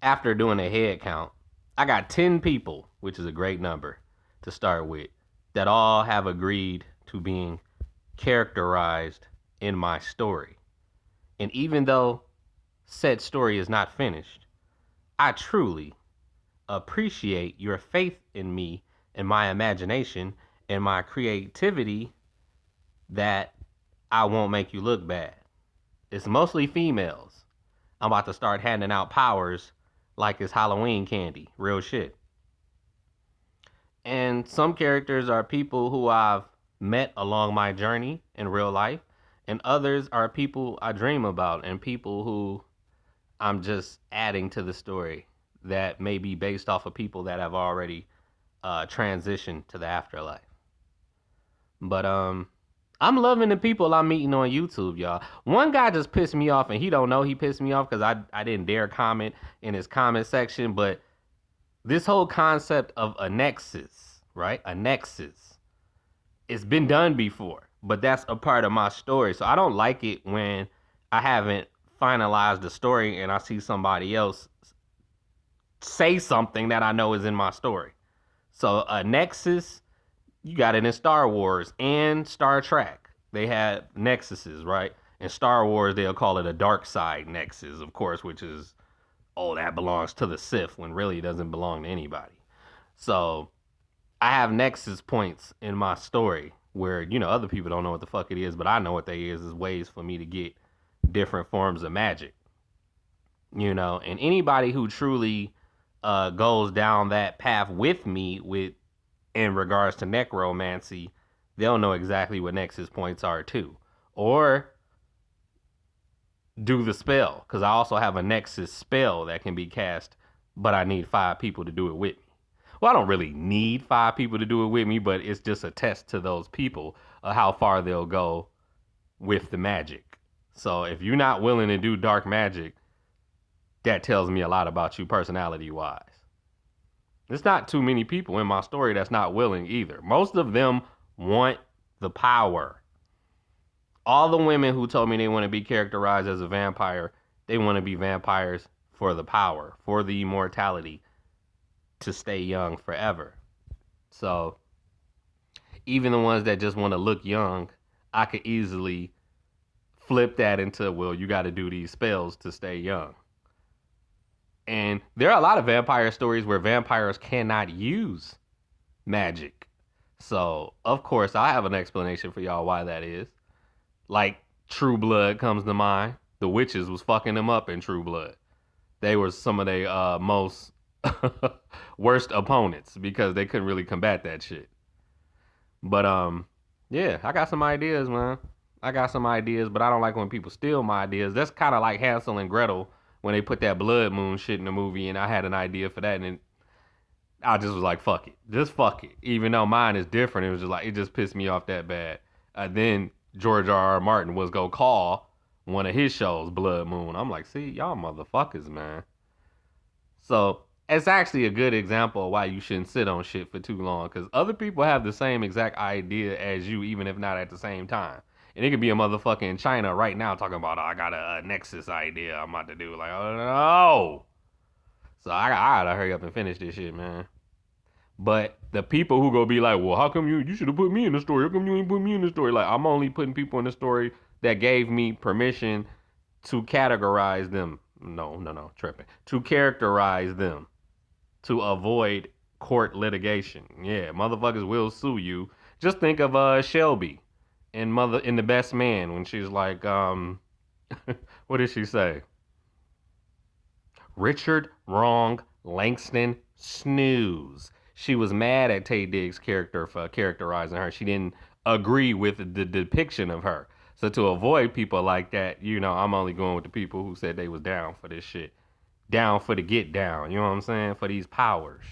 After doing a head count, I got 10 people, which is a great number to start with, that all have agreed to being characterized in my story. And even though said story is not finished, I truly appreciate your faith in me and my imagination and my creativity that I won't make you look bad. It's mostly females. I'm about to start handing out powers like it's Halloween candy. Real shit. And some characters are people who I've met along my journey in real life, and others are people I dream about and people who I'm just adding to the story that may be based off of people that have already transitioned to the afterlife. But I'm loving the people I'm meeting on YouTube, y'all. One guy just pissed me off, and he don't know he pissed me off because I didn't dare comment in his comment section. But this whole concept of a nexus, right? A nexus. It's been done before, but that's a part of my story. So I don't like it when I haven't finalized the story and I see somebody else say something that I know is in my story. So a nexus, you got it in Star Wars and Star Trek. They had nexuses, right? In Star Wars, they'll call it a dark side nexus, of course, which is, oh, that belongs to the Sith when really it doesn't belong to anybody. So I have nexus points in my story where, other people don't know what the fuck it is, but I know what they is ways for me to get different forms of magic. And anybody who truly goes down that path with me with in regards to necromancy, they'll know exactly what nexus points are too. Or do the spell, because I also have a nexus spell that can be cast, but I need 5 people to do it with me. Well, I don't really need 5 people to do it with me, but it's just a test to those people of how far they'll go with the magic. So if you're not willing to do dark magic, that tells me a lot about you personality wise. There's not too many people in my story that's not willing either. Most of them want the power. All the women who told me they want to be characterized as a vampire, they want to be vampires for the power, for the immortality, to stay young forever. So even the ones that just want to look young, I could easily flip that into, well, you got to do these spells to stay young. And there are a lot of vampire stories where vampires cannot use magic. So, of course, I have an explanation for y'all why that is. Like, True Blood comes to mind. The witches was fucking them up in True Blood. They were some of their most worst opponents because they couldn't really combat that shit. But yeah, I got some ideas, man. I got some ideas, but I don't like when people steal my ideas. That's kind of like Hansel and Gretel when they put that blood moon shit in the movie, and I had an idea for that, and I just was like, fuck it, just fuck it. Even though mine is different, it was just like it just pissed me off that bad. Then George R. R. Martin was gonna call one of his shows Blood Moon. I'm like, see, y'all motherfuckers, man. So it's actually a good example of why you shouldn't sit on shit for too long, because other people have the same exact idea as you, even if not at the same time. And it could be a motherfucker in China right now talking about, oh, I got a Nexus idea I'm about to do. Like, oh no. So I gotta hurry up and finish this shit, man. But the people who go be like, well, how come you should have put me in the story? How come you ain't put me in the story? Like, I'm only putting people in the story that gave me permission to categorize them. No, tripping. To characterize them to avoid court litigation. Yeah, motherfuckers will sue you. Just think of Shelby in The Best Man when she's like, what did she say? Richard Wrong Langston Snooze. She was mad at Tay Diggs' character for characterizing her. She didn't agree with the depiction of her. So to avoid people like that, I'm only going with the people who said they was down for this shit. Down for the get down. You know what I'm saying? For these powers.